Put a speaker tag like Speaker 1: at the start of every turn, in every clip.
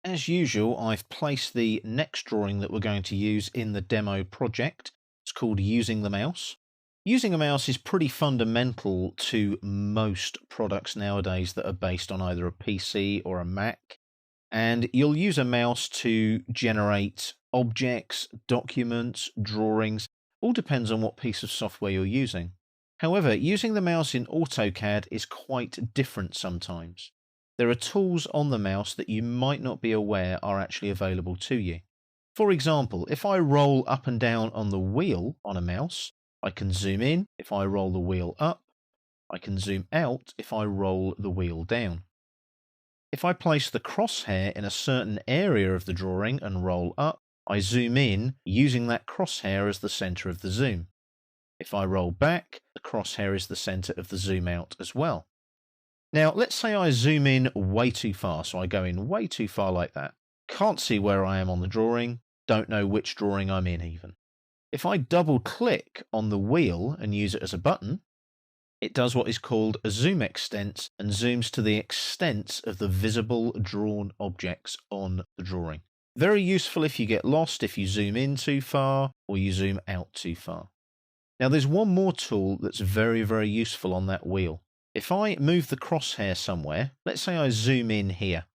Speaker 1: As usual, I've placed the next drawing that we're going to use in the demo project. It's called Using the Mouse. Using a mouse is pretty fundamental to most products nowadays that are based on either a PC or a Mac. And you'll use a mouse to generate objects, documents, drawings. All depends on what piece of software you're using. However, using the mouse in AutoCAD is quite different sometimes. There are tools on the mouse that you might not be aware are actually available to you. For example, if I roll up and down on the wheel on a mouse, I can zoom in if I roll the wheel up. I can zoom out if I roll the wheel down. If I place the crosshair in a certain area of the drawing and roll up, I zoom in using that crosshair as the center of the zoom. If I roll back, the crosshair is the center of the zoom out as well. Now, let's say I zoom in way too far, so I go in way too far like that. Can't see where I am on the drawing, don't know which drawing I'm in even. If I double click on the wheel and use it as a button, it does what is called a zoom extent and zooms to the extent of the visible drawn objects on the drawing. Very useful if you get lost, if you zoom in too far or you zoom out too far. Now there's one more tool that's very, very useful on that wheel. If I move the crosshair somewhere, let's say I zoom in here,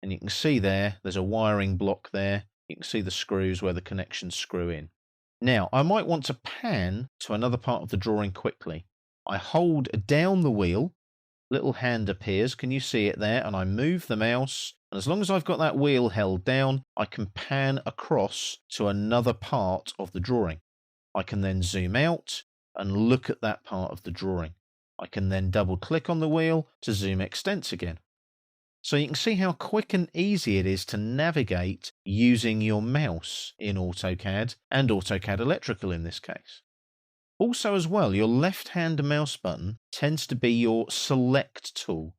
Speaker 1: and you can see there's a wiring block there. You can see the screws where the connections screw in. Now, I might want to pan to another part of the drawing quickly. I hold down the wheel, little hand appears, can you see it there? And I move the mouse, and as long as I've got that wheel held down, I can pan across to another part of the drawing. I can then zoom out and look at that part of the drawing. I can then double click on the wheel to zoom extents again. So you can see how quick and easy it is to navigate using your mouse in AutoCAD and AutoCAD Electrical in this case. Also as well, your left-hand mouse button tends to be your select tool.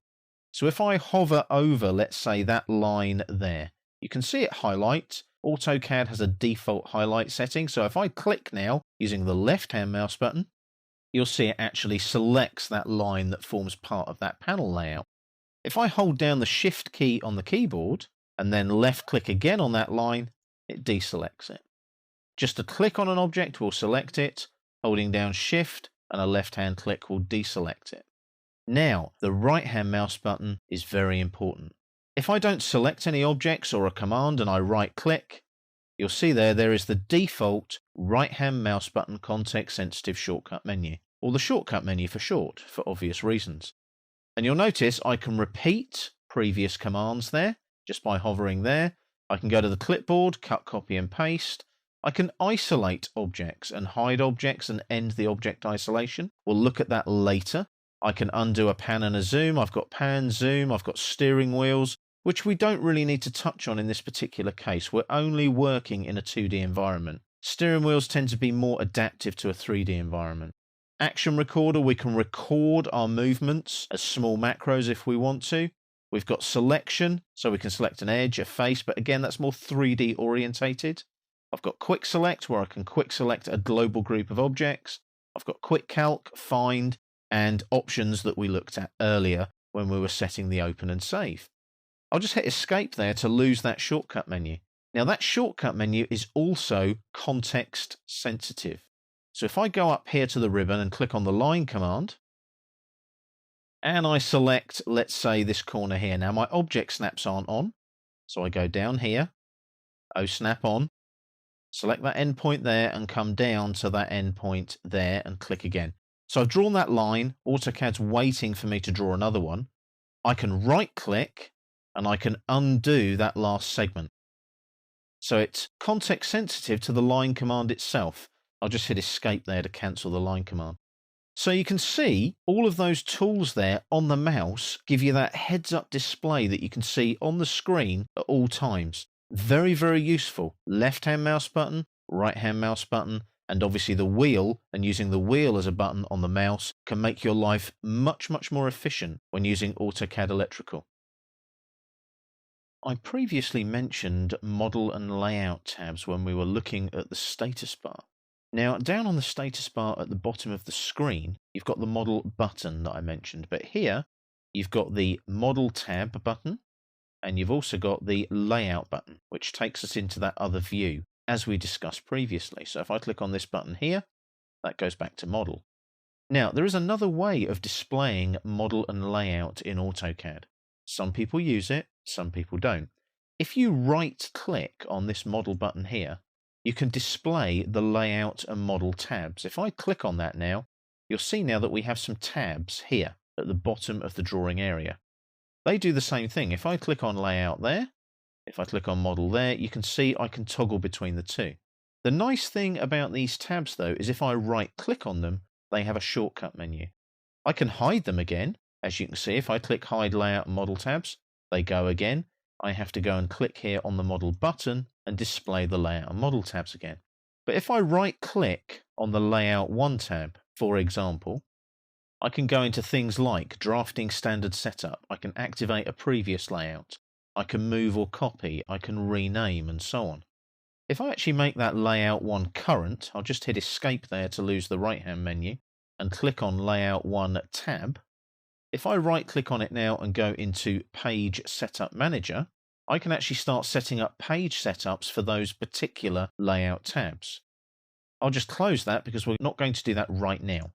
Speaker 1: So if I hover over, let's say, that line there, you can see it highlight. AutoCAD has a default highlight setting, so if I click now using the left-hand mouse button, you'll see it actually selects that line that forms part of that panel layout. If I hold down the Shift key on the keyboard and then left-click again on that line, it deselects it. Just a click on an object will select it, holding down Shift and a left-hand click will deselect it. Now, the right-hand mouse button is very important. If I don't select any objects or a command and I right-click, you'll see there is the default right-hand mouse button context-sensitive shortcut menu, or the shortcut menu for short, for obvious reasons. And you'll notice I can repeat previous commands there, just by hovering there. I can go to the clipboard, cut, copy and paste. I can isolate objects and hide objects and end the object isolation. We'll look at that later. I can undo a pan and a zoom. I've got pan, zoom, I've got steering wheels, which we don't really need to touch on in this particular case. We're only working in a 2D environment. Steering wheels tend to be more adaptive to a 3D environment. Action recorder, we can record our movements as small macros if we want to. We've got selection, so we can select an edge, a face, but again, that's more 3D orientated. I've got quick select, where I can quick select a global group of objects. I've got quick calc, find, and options that we looked at earlier when we were setting the open and save. I'll just hit escape there to lose that shortcut menu. Now that shortcut menu is also context sensitive. So if I go up here to the ribbon and click on the line command, and I select, let's say, this corner here. Now my object snaps aren't on, so I go down here, snap on, select that endpoint there and come down to that endpoint there and click again. So I've drawn that line, AutoCAD's waiting for me to draw another one. I can right click and I can undo that last segment. So it's context sensitive to the line command itself. I'll just hit escape there to cancel the line command. So you can see all of those tools there on the mouse give you that heads up display that you can see on the screen at all times. Very, very useful. Left-hand mouse button, right-hand mouse button, and obviously the wheel, and using the wheel as a button on the mouse can make your life much, much more efficient when using AutoCAD Electrical. I previously mentioned model and layout tabs when we were looking at the status bar. Now, down on the status bar at the bottom of the screen, you've got the model button that I mentioned, but here you've got the model tab button, and you've also got the layout button, which takes us into that other view, as we discussed previously. So if I click on this button here, that goes back to model. Now, there is another way of displaying model and layout in AutoCAD. Some people use it, some people don't. If you right-click on this model button here, you can display the layout and model tabs. If I click on that now, you'll see now that we have some tabs here at the bottom of the drawing area. They do the same thing. If I click on layout there, if I click on model there, you can see I can toggle between the two. The nice thing about these tabs though is if I right-click on them, they have a shortcut menu. I can hide them again. As you can see, if I click hide layout and model tabs, they go again. I have to go and click here on the model button and display the layout and model tabs again. But if I right-click on the layout 1 tab, for example, I can go into things like drafting standard setup. I can activate a previous layout. I can move or copy. I can rename and so on. If I actually make that layout 1 current, I'll just hit escape there to lose the right-hand menu and click on layout 1 tab. If I right-click on it now and go into Page Setup Manager, I can actually start setting up page setups for those particular layout tabs. I'll just close that because we're not going to do that right now.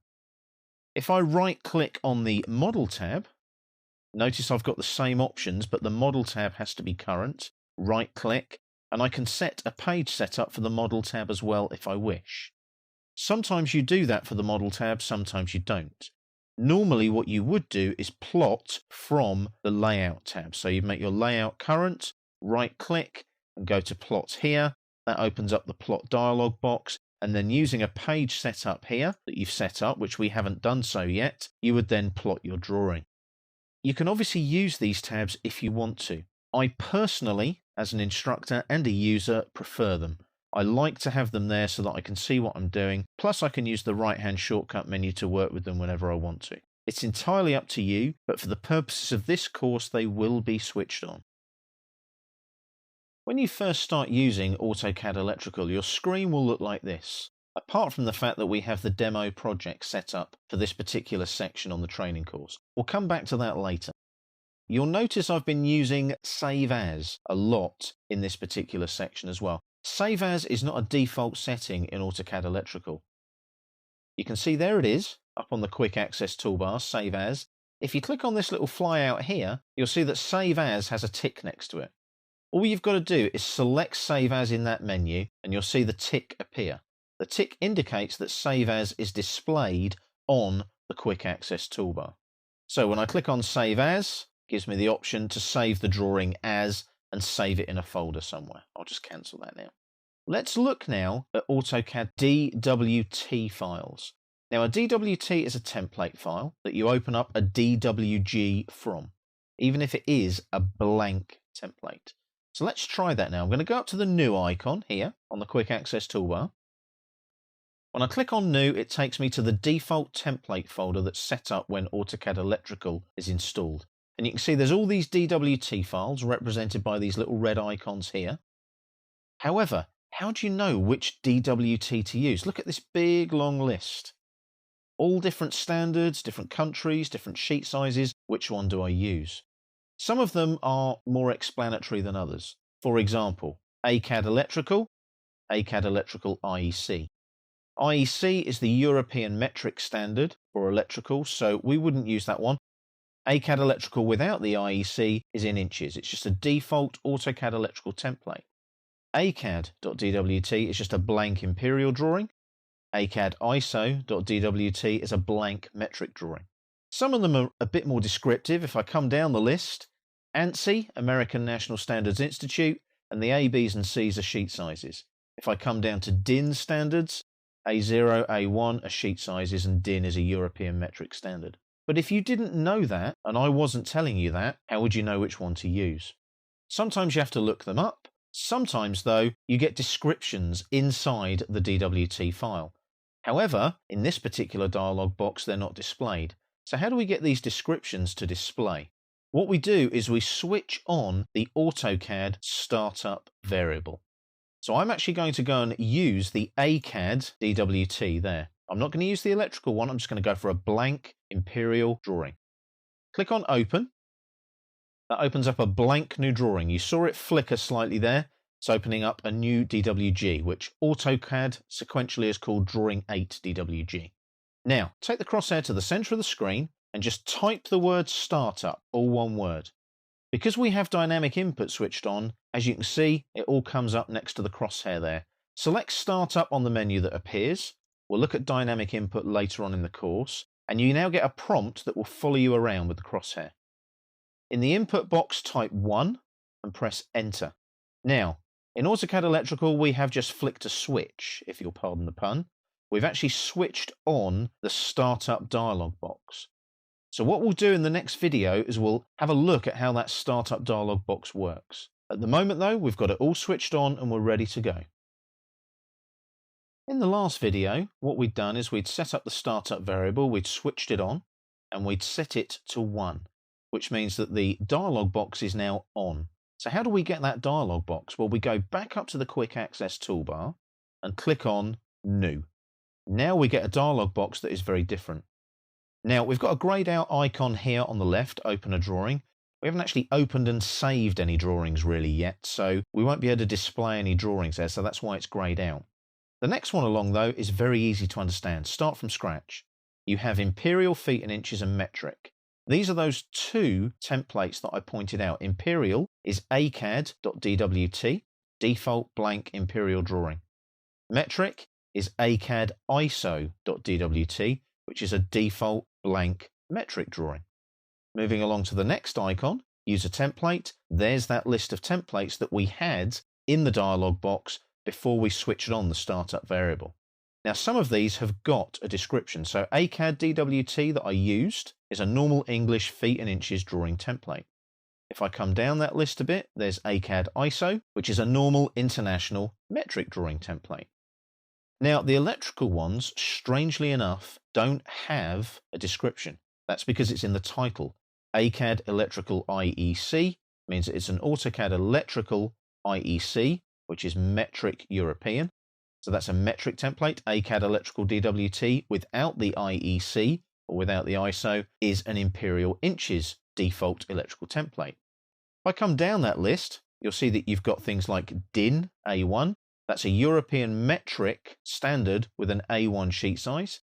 Speaker 1: If I right-click on the Model tab, notice I've got the same options, but the Model tab has to be current. Right-click, and I can set a page setup for the Model tab as well if I wish. Sometimes you do that for the Model tab, sometimes you don't. Normally what you would do is plot from the Layout tab. So you make your layout current, right-click, and go to Plot here. That opens up the Plot dialog box. And then using a page setup here that you've set up, which we haven't done so yet, you would then plot your drawing. You can obviously use these tabs if you want to. I personally, as an instructor and a user, prefer them. I like to have them there so that I can see what I'm doing, plus I can use the right-hand shortcut menu to work with them whenever I want to. It's entirely up to you, but for the purposes of this course, they will be switched on. When you first start using AutoCAD Electrical, your screen will look like this. Apart from the fact that we have the demo project set up for this particular section on the training course. We'll come back to that later. You'll notice I've been using Save As a lot in this particular section as well. Save As is not a default setting in AutoCAD Electrical. You can see there it is, up on the Quick Access toolbar, Save As. If you click on this little flyout here, you'll see that Save As has a tick next to it. All you've got to do is select Save As in that menu and you'll see the tick appear. The tick indicates that Save As is displayed on the Quick Access toolbar. So when I click on Save As, it gives me the option to save the drawing as and save it in a folder somewhere. I'll just cancel that now. Let's look now at AutoCAD DWT files. Now a DWT is a template file that you open up a DWG from, even if it is a blank template. So let's try that now. I'm going to go up to the New icon here on the Quick Access toolbar. When I click on New, it takes me to the default template folder that's set up when AutoCAD Electrical is installed. And you can see there's all these DWT files represented by these little red icons here. However, how do you know which DWT to use? Look at this big long list. All different standards, different countries, different sheet sizes. Which one do I use? Some of them are more explanatory than others. For example, AutoCAD Electrical, AutoCAD Electrical IEC. IEC is the European metric standard for electrical, so we wouldn't use that one. AutoCAD Electrical without the IEC is in inches. It's just a default AutoCAD Electrical template. AutoCAD.dwt is just a blank imperial drawing. AutoCAD ISO.dwt is a blank metric drawing. Some of them are a bit more descriptive. If I come down the list, ANSI, American National Standards Institute, and the A, Bs and Cs are sheet sizes. If I come down to DIN standards, A0, A1 are sheet sizes and DIN is a European metric standard. But if you didn't know that, and I wasn't telling you that, how would you know which one to use? Sometimes you have to look them up. Sometimes, though, you get descriptions inside the DWT file. However, in this particular dialog box, they're not displayed. So how do we get these descriptions to display? What we do is we switch on the AutoCAD startup variable. So I'm actually going to go and use the AutoCAD DWT there. I'm not going to use the electrical one. I'm just going to go for a blank imperial drawing. Click on Open. That opens up a blank new drawing. You saw it flicker slightly there. It's opening up a new DWG, which AutoCAD sequentially is called Drawing 8 DWG. Now, take the crosshair to the center of the screen and just type the word Startup, all one word. Because we have dynamic input switched on, as you can see, it all comes up next to the crosshair there. Select Startup on the menu that appears. We'll look at dynamic input later on in the course, and you now get a prompt that will follow you around with the crosshair. In the input box, type 1 and press Enter. Now, in AutoCAD Electrical, we have just flicked a switch, if you'll pardon the pun. We've actually switched on the Startup dialog box. So what we'll do in the next video is we'll have a look at how that Startup dialog box works. At the moment though, we've got it all switched on and we're ready to go. In the last video, what we'd done is we'd set up the Startup variable, we'd switched it on, and we'd set it to 1, which means that the dialog box is now on. So how do we get that dialog box? Well, we go back up to the Quick Access toolbar and click on New. Now we get a dialog box that is very different. Now we've got a grayed out icon here on the left, open a drawing. We haven't actually opened and saved any drawings really yet, so we won't be able to display any drawings there, so that's why it's grayed out. The next one along though is very easy to understand. Start from scratch. You have imperial, feet and inches, and metric. These are those two templates that I pointed out. Imperial is AutoCAD.dwt, default blank imperial drawing. Metric is AutoCAD ISO.dwt, which is a default blank metric drawing. Moving along to the next icon, use a template. There's that list of templates that we had in the dialog box before we switched on the Startup variable. Now some of these have got a description. So AutoCAD DWT that I used is a normal English feet and inches drawing template. If I come down that list a bit, there's AutoCAD ISO, which is a normal international metric drawing template. Now the electrical ones, strangely enough, don't have a description. That's because it's in the title. AutoCAD Electrical IEC means that it's an AutoCAD Electrical IEC, which is metric European. So that's a metric template. AutoCAD Electrical DWT without the IEC or without the ISO is an imperial inches default electrical template. If I come down that list, you'll see that you've got things like DIN A1. That's a European metric standard with an A1 sheet size.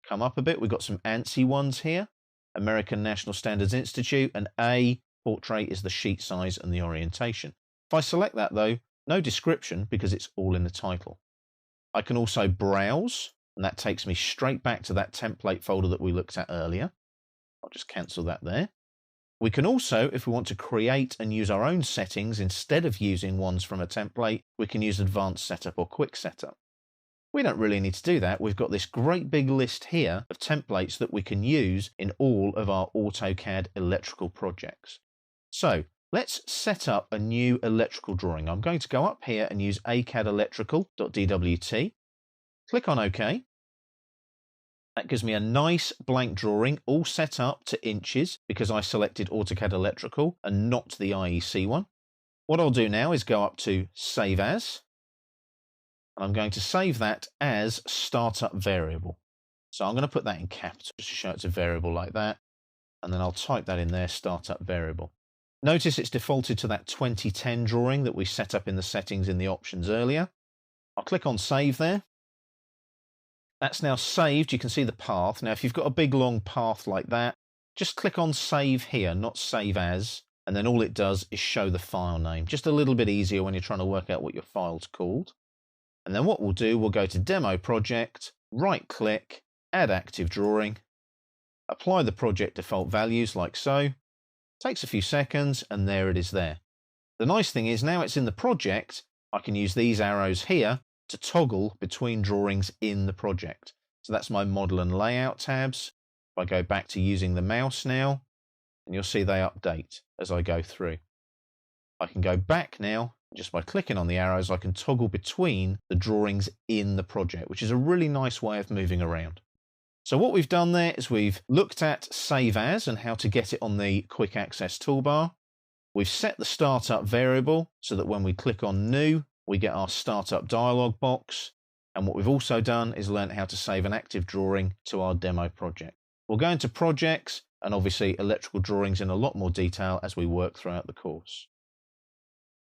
Speaker 1: Come up a bit, we've got some ANSI ones here. American National Standards Institute, and A portrait is the sheet size and the orientation. If I select that though, no description because it's all in the title. I can also browse, and that takes me straight back to that template folder that we looked at earlier. I'll just cancel that there. We can also, if we want to create and use our own settings instead of using ones from a template, we can use Advanced Setup or Quick Setup. We don't really need to do that. We've got this great big list here of templates that we can use in all of our AutoCAD electrical projects. So let's set up a new electrical drawing. I'm going to go up here and use AutoCAD Electrical.dwt. Click on OK. That gives me a nice blank drawing, all set up to inches because I selected AutoCAD Electrical and not the IEC one. What I'll do now is go up to Save As, and I'm going to save that as Startup Variable. So I'm going to put that in capital to show it's a variable like that, and then I'll type that in there, Startup Variable. Notice it's defaulted to that 2010 drawing that we set up in the settings in the options earlier. I'll click on Save there. That's now saved. You can see the path. Now, if you've got a big long path like that, just click on Save here, not Save As, and then all it does is show the file name. Just a little bit easier when you're trying to work out what your file's called. And then what we'll do, we'll go to Demo Project, right-click, Add Active Drawing, apply the project default values like so. Takes a few seconds, and there it is there. The nice thing is now it's in the project, I can use these arrows here to toggle between drawings in the project. So that's my model and layout tabs. If I go back to using the mouse now, and you'll see they update as I go through. I can go back now, just by clicking on the arrows, I can toggle between the drawings in the project, which is a really nice way of moving around. So what we've done there is we've looked at Save As and how to get it on the Quick Access toolbar. We've set the Startup variable so that when we click on New, we get our Startup dialog box. And what we've also done is learned how to save an active drawing to our demo project. We'll go into Projects, and obviously electrical drawings in a lot more detail as we work throughout the course.